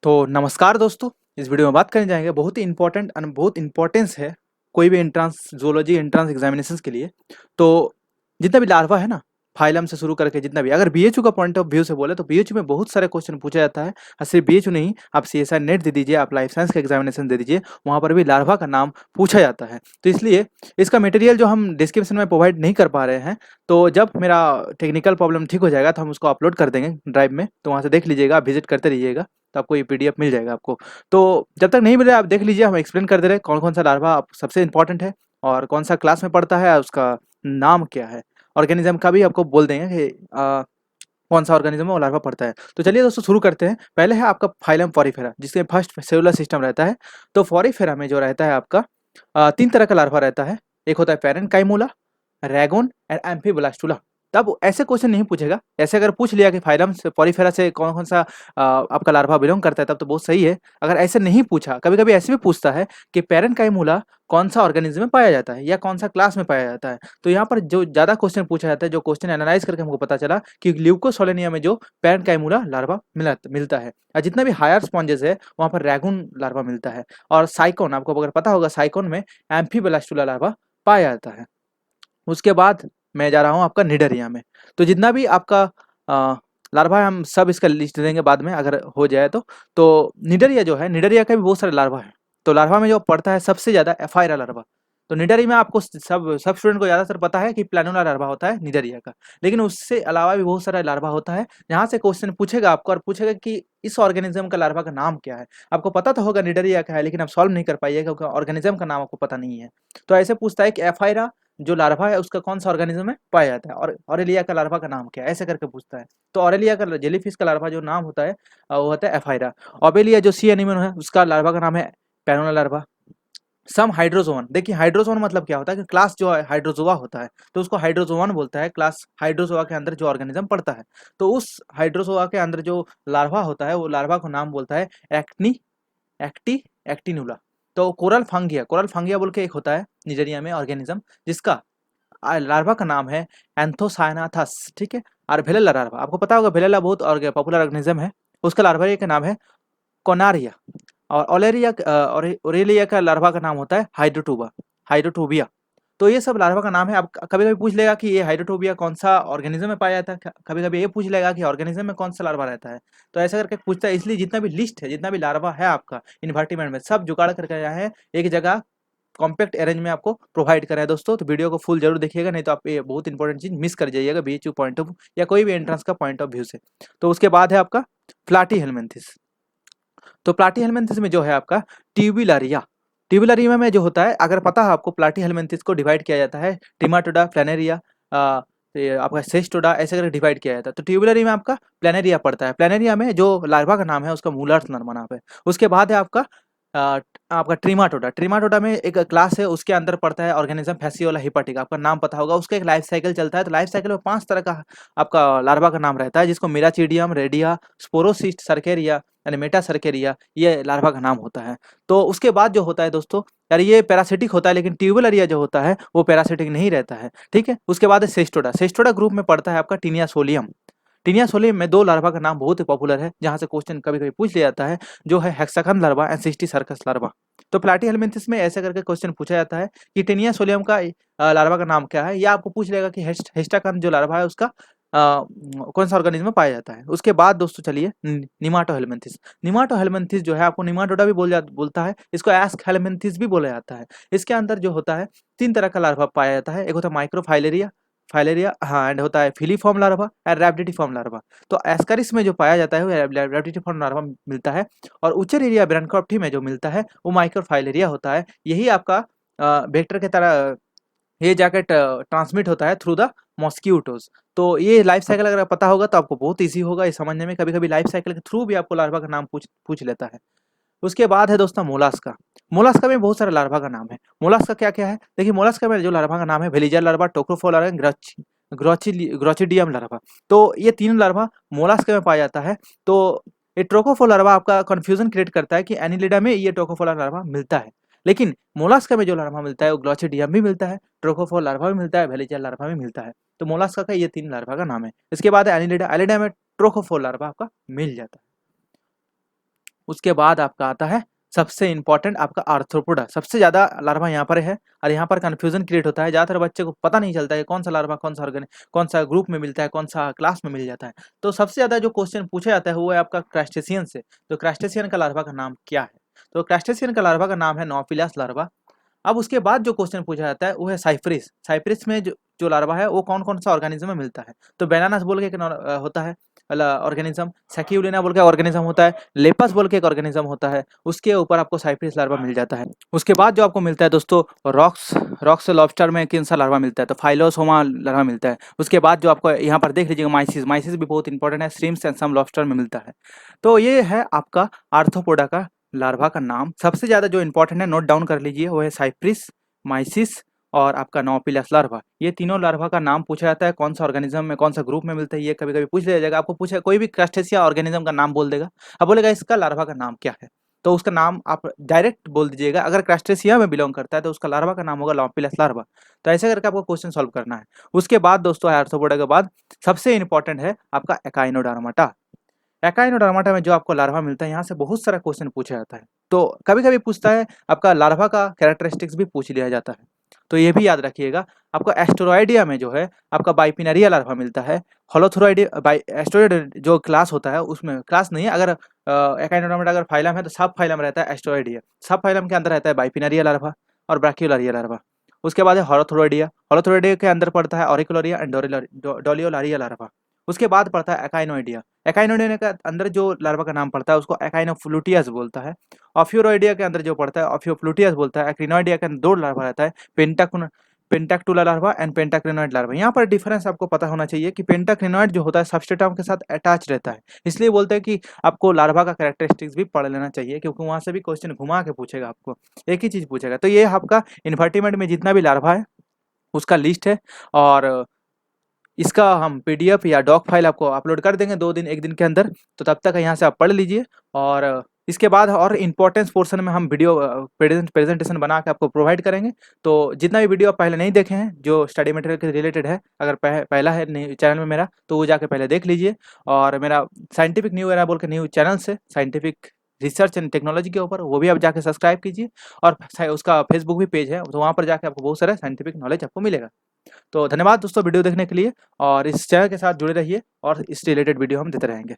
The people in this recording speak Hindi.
तो नमस्कार दोस्तों, इस वीडियो में बात करने जाएंगे बहुत ही इंपॉर्टेंट और बहुत इंपॉर्टेंस है कोई भी एंट्रेंस जूलॉजी एंट्रेंस एग्जामिनेशंस के लिए। तो जितना भी लार्वा है ना, फाइलम से शुरू करके जितना भी, अगर बीएचयू का पॉइंट ऑफ व्यू से बोले तो बीएचयू में बहुत सारे क्वेश्चन पूछा जाता है। और सिर्फ बीएचयू नहीं, आप सीएसआई नेट दे दीजिए, आप लाइफ साइंस का एग्जामिनेशन दे दीजिए, वहाँ पर भी लार्वा का नाम पूछा जाता है। तो इसलिए इसका मटेरियल जो हम डिस्क्रिप्शन में प्रोवाइड नहीं कर पा रहे हैं, तो जब मेरा टेक्निकल प्रॉब्लम ठीक हो जाएगा तो हम उसको अपलोड कर देंगे ड्राइव में, तो वहाँ से देख लीजिएगा, विजिट करते रहिएगा, तो आपको ये पीडीएफ मिल जाएगा आपको। तो जब तक नहीं मिले आप देख लीजिए, हम एक्सप्लेन कर दे रहे हैं कौन कौन सा लार्वा आप सबसे इंपॉर्टेंट है और कौन सा क्लास में पढ़ता है, उसका नाम क्या है। ऑर्गेनिज्म का भी आपको बोल देंगे कि कौन सा ऑर्गेनिज्म है वो लार्वा पढ़ता है। तो चलिए दोस्तों शुरू करते हैं। पहले है आपका फाइलम फॉरीफेरा, जिसके फर्स्ट सेलुलर सिस्टम रहता है। तो फॉरीफेरा में जो रहता है आपका तीन तरह का लार्वा रहता है। एक होता है पैरेन्काइमोला, रैगोन एंड एम्फीब्लास्टुला। तब ऐसे क्वेश्चन नहीं पूछेगा, ऐसे अगर पूछ लिया कि फाइलम से पॉलीफेरा से कौन कौन सा आपका लार्वा बिलोंग करता है, तब तो बहुत सही है। अगर ऐसे नहीं पूछा, कभी कभी ऐसे भी पूछता है कि पैरेन्काइमोला कौन सा ऑर्गेनिज्म में पाया जाता है या कौन सा क्लास में पाया जाता है। तो यहाँ पर जो ज्यादा क्वेश्चन पूछा जाता है, जो क्वेश्चन एनालाइज करके हमको पता चला कि ल्यूकोसोलेनिया में जो पैरेन्काइमोला लार्वा मिलता है, और जितना भी हायर स्पॉन्जेस है वहाँ पर रैगून लार्वा मिलता है। और साइकोन, आपको अगर पता होगा, साइकोन में एम्फीब्लास्टुला लार्वा पाया जाता है। उसके बाद मैं जा रहा हूँ आपका निडरिया में। तो जितना भी आपका लार्वा है, हम सब इसका लिस्ट देंगे बाद में अगर हो जाए तो निडरिया जो है, निडरिया का भी बहुत सारे लार्वा है। तो लार्वा में जो पड़ता है सबसे ज्यादा एफाइरा लार्वा। तो निडरी में आपको सब स्टूडेंट को ज्यादातर पता है कि प्लानुला लार्वा होता है निडरिया का, लेकिन उससे अलावा भी बहुत सारा लार्वा होता है। जहाँ से क्वेश्चन पूछेगा आपको और पूछेगा कि इस ऑर्गेनिज्म का लार्वा का नाम क्या है। आपको पता तो होगा निडरिया का है, लेकिन आप सॉल्व नहीं कर पाइएगा क्योंकि ऑर्गेनिज्म का नाम आपको पता नहीं है। तो ऐसे पूछता है कि एफाइरा जो लार्वा है उसका कौन सा ऑर्गेनिज्म में पाया जाता है, और ऑरेलिया का लार्वा का नाम क्या है, ऐसे करके पूछता है। तो ऑरेलिया का जेलीफिश का लार्वा जो नाम होता है वो होता है एफाइरा। ओबेलिया जो सी एनिमन है उसका लार्वा का नाम है पैनोला लार्वा। सम हाइड्रोजोवन, देखिए हाइड्रोजोवन मतलब क्या होता है कि क्लास जो है हाइड्रोजोआ होता है, तो उसको हाइड्रोजोवन बोलता है। क्लास हाइड्रोजोआ के अंदर जो ऑर्गेनिज्म पड़ता है, तो उस हाइड्रोजोआ के अंदर जो लार्वा होता है वो लार्वा को नाम बोलता है एक्टनी एक्टी एक्टिनुला। तो कोरल फंगिया बोल के एक होता है निजेरिया में ऑर्गेनिज्म, जिसका लार्वा का नाम है एंथोसायनाथस, ठीक है। और भेलेला लार्वा, आपको पता होगा भेलेला बहुत पॉपुलर ऑर्गेनिज्म है, उसका लार्वा का नाम है कोनारिया। और और ओरेलिया का लार्वा का नाम होता है हाइड्रोटोबिया। तो ये सब लार्वा का नाम है। अब कभी कभी पूछ लेगा कि ये हाइड्रोटोबिया कौन सा ऑर्गेनिज्म में पाया जाता है, कभी कभी ये पूछ लेगा कि ऑर्गेनिज्म में कौन सा लार्वा रहता है। तो ऐसा करके पूछता है। इसलिए जितना भी लिस्ट है, जितना भी लार्वा है आपका इन्वर्टिमेंट में, सब जुगाड़ करके आया है एक जगह, कॉम्पैक्ट अरेंज में आपको प्रोवाइड करा है दोस्तों। तो वीडियो को फुल जरूर देखिएगा, नहीं तो आप ये बहुत इंपॉर्टेंट चीज मिस कर जाइएगा बीएचयू पॉइंट ऑफ या कोई भी एंट्रेंस का पॉइंट ऑफ व्यू से। तो उसके बाद है आपका प्लाटी हेलमिंथिस। तो प्लाटी हेलमिंथिस में जो है आपका ट्यूबुलारिया, ट्यूबुलारिया में जो होता है, अगर पता है आपको, प्लाटी हेलमिंथिस को डिवाइड किया जाता है टिमाटोडा, प्लानेरिया, आपका सेस्टोडा, ऐसे करके डिवाइड किया जाता है। तो ट्यूबुलरी में आपका प्लानेरिया पड़ता है। प्लानेरिया में जो लार्वा का नाम है उसका मूलर्थ नर्मा नाम है। उसके बाद है आपका अ, आपका ट्रीमाटोडा। ट्रीमाटोडा में एक क्लास है, उसके अंदर पड़ता है ऑर्गेनिज्म फैसियोला हिपाटिका, आपका नाम पता होगा। उसका एक लाइफ साइकिल चलता है। तो लाइफ साइकिल में 5 तरह का आपका लार्वा का नाम रहता है, जिसको मिराचिडियम, रेडिया, स्पोरोसिस्ट, सर्केरिया यानी मेटा सर्केरिया, ये लार्वा का नाम होता है। तो उसके बाद जो होता है दोस्तों, यार ये पैरासिटिक होता है, लेकिन ट्यूबुलरिया जो होता है वो पैरासिटिक नहीं रहता है, ठीक है। उसके बाद है सेस्टोडा। सेस्टोडा ग्रुप में पड़ता है आपका टीनिया सोलियम। टीनिया सोलियम में 2 लार्वा का नाम बहुत ही पॉपुलर है, जहाँ से क्वेश्चन कभी कभी पूछ लिया जाता है, जो है hexacanth larva and cysticercus larva. तो प्लाटी हेलमिंथिस में ऐसे करके क्वेश्चन पूछा जाता है कि टीनिया सोलियम का लार्वा का नाम क्या है, या आपको पूछ लेगा कि हेस्टाकन जो लार्वा है उसका कौन सा ऑर्गेनिज्म में पाया जाता है। उसके बाद दोस्तों चलिए निमाटो हेलमिंथिस। निमाटो हेलमिंथिस जो है आपको निमाटोडा भी बोलता है, इसको एस्क हेलमिंथिस भी बोला जाता है। इसके अंदर जो होता है 3 तरह का लार्वा पाया जाता है। एक होता है माइक्रोफाइलेरिया, फाइलेरिया, हाँ, एंड होता है फिलीफॉर्म लार्वा एंड रैप्टिफॉर्म लार्वा। तो एस्caris में जो पाया जाता है वो रैप्टिफॉर्म लार्वा मिलता है। और उचेरिया ब्रैनकॉप्टी में जो मिलता है वो माइक्रोफाइलेरिया होता है। यही आपका वेक्टर के तरह ये जैकेट ट्रांसमिट होता है थ्रू द मॉस्क्यूटोज। तो ये लाइफ साइकिल अगर पता होगा तो आपको बहुत इजी होगा ये समझने में। कभी कभी लाइफ साइकिल के थ्रू भी आपको लार्वा का नाम पूछ पूछ लेता है। उसके बाद है दोस्तों मोलास्का। मोलास्का में बहुत सारे लार्वा का नाम है। मोलास्का क्या क्या है, देखिए मोलास्का में जो लार्वा का नाम है वेलिजर लार्वा, टोक्रोफो लार्वा, ग्रोचिडियम लार्वा। तो ये 3 लार्वा मोलास्का में पाया जाता है। तो ये ट्रोकोफो लार्वा आपका कंफ्यूजन क्रिएट करता है कि एनिलिडा में ये ट्रोकोफो लार्वा मिलता है, लेकिन मोलास्का में जो लार्वा मिलता है वो ग्लोचिडियम भी मिलता है, ट्रोकोफो लार्वा भी मिलता है, वेलिजर लार्वा भी मिलता है। तो मोलास्का का ये 3 लार्वा का नाम है। इसके बाद एनिलिडा, एनिलिडा में ट्रोकोफो लार्वा आपका मिल जाता है। उसके बाद आपका आता है सबसे इम्पोर्टेंट आपका आर्थ्रोपोडा। सबसे ज़्यादा लार्वा यहाँ पर है और यहाँ पर कन्फ्यूजन क्रिएट होता है। ज़्यादातर बच्चे को पता नहीं चलता है कौन सा लार्वा कौन सा कौन सा ग्रुप में मिलता है, कौन सा क्लास में मिल जाता है। तो सबसे ज़्यादा जो क्वेश्चन पूछा जाता है वो है आपका क्रस्टेशियन से। तो क्रस्टेशियन का लार्वा का नाम क्या है? तो क्रस्टेशियन का लार्वा का नाम है नोफिलस लार्वा। अब उसके बाद जो क्वेश्चन पूछा जाता है वो है साइप्रिस। साइप्रिस में जो लार्वा है वो कौन कौन सा ऑर्गेनिज्म में मिलता है? तो बेनानास बोल के एक होता है ऑर्गेनिज्म, सैक्यूलिना बोल के ऑर्गेनिज्म होता है, लेपस बोल के एक ऑर्गेनिज्म होता है, उसके ऊपर आपको साइप्रिस लार्वा मिल जाता है। उसके बाद जो आपको मिलता है दोस्तों रॉक्स, रॉक्स लॉबस्टर में कौन सा लार्वा मिलता है? तो फाइलोसोमा लार्वा मिलता है। उसके बाद जो आपको यहाँ पर देख लीजिएगा माइसिस, माइसिस भी बहुत इंपॉर्टेंट है, श्रिम्प्स एंड सम लॉबस्टर में मिलता है। तो ये है आपका आर्थ्रोपोडा का लार्वा का नाम। सबसे ज़्यादा जो इंपॉर्टेंट है नोट डाउन कर लीजिए वो है साइप्रिस, माइसिस और आपका नोफिलस लार्वा। ये तीनों लार्वा का नाम पूछा जाता है, कौन सा ऑर्गेनिज्म में कौन सा ग्रुप में मिलता है ये कभी कभी पूछ लिया जाएगा। आपको पूछा कोई भी क्रस्टेशिया ऑर्गेनिज्म का नाम बोल देगा, अब बोलेगा इसका लार्वा का नाम क्या है, तो उसका नाम आप डायरेक्ट बोल दीजिएगा। अगर क्रस्टेशिया में बिलोंग करता है तो उसका लार्वा का नाम होगा नोफिलस लार्वा। तो ऐसे करके आपको क्वेश्चन सॉल्व करना है। उसके बाद दोस्तों आर्थ्रोपोडा के बाद सबसे इंपॉर्टेंट है आपका एकाइनोडर्माटा। एकाइनोडर्माटा में जो आपको लार्वा मिलता है यहाँ से बहुत सारा क्वेश्चन पूछा जाता है। तो कभी कभी पूछता है आपका लार्वा का कैरेक्टरिस्टिक्स भी पूछ लिया जाता है, तो ये भी याद रखिएगा। आपको एस्टेरॉयडिया में जो है आपका बाइपिनरिया लार्वा मिलता है। होलोथोरॉइडिया बाई एस्टेरॉयड जो क्लास होता है उसमें क्लास नहीं है, अगर एकाइनोडर्माटा अगर फाइलम है तो सब फाइलम रहता है एस्टेरॉयडिया। सब फाइलम के अंदर रहता है बाइपिनरिया लार्वा और ब्रैकियोलारिया लार्वा। उसके बाद है होलोथोरॉइडिया, होलोथोरॉइडिया के अंदर पड़ता है ऑरिकुलरिया एंड डोलियोलारिया लार्वा। उसके बाद पड़ता है एकाइनोइडिया। एकाइनोइडिया के अंदर जो लार्वा का नाम पड़ता है उसको एकाइनोफ्लूटियस बोलता है। ऑफ्यूरोइडिया के अंदर जो पड़ता है ऑफ्यूफ्लूटियस बोलता है। एक्रिनोइडिया के अंदर दो लार्वा रहता है, पेंटाक्टुला लार्वा एंड पेंटाक्रिनोइड लार्वा। यहाँ पर डिफरेंस आपको पता होना चाहिए कि पेंटाक्रिनोइड जो होता है सबस्ट्रेटम के साथ अटैच रहता है, इसलिए बोलते हैं कि आपको लार्वा का कैरेक्टरिस्टिक्स भी पढ़ लेना चाहिए, क्योंकि वहां से भी क्वेश्चन घुमा के पूछेगा, आपको एक ही चीज पूछेगा। तो ये आपका इन्वर्टिमेंट में जितना भी लार्वा है उसका लिस्ट है, और इसका हम पीडीएफ या डॉक फाइल आपको अपलोड कर देंगे 2 दिन 1 दिन के अंदर। तो तब तक यहाँ से आप पढ़ लीजिए, और इसके बाद और इम्पोर्टेंस पोर्शन में हम वीडियो प्रेजेंटेशन बना के आपको प्रोवाइड करेंगे। तो जितना भी वीडियो आप पहले नहीं देखे हैं जो स्टडी मटेरियल के रिलेटेड है, अगर पहला है चैनल में मेरा तो वो जाके पहले देख लीजिए। और मेरा साइंटिफिक न्यू एरा बोल के न्यू चैनल से साइंटिफिक रिसर्च एंड टेक्नोलॉजी के ऊपर, वो भी आप जाके सब्सक्राइब कीजिए। और उसका फेसबुक भी पेज है, तो वहाँ पर जाके आपको बहुत सारा साइंटिफिक नॉलेज आपको मिलेगा। तो धन्यवाद दोस्तों वीडियो देखने के लिए, और इस चैनल के साथ जुड़े रहिए और इस रिलेटेड वीडियो हम देते रहेंगे।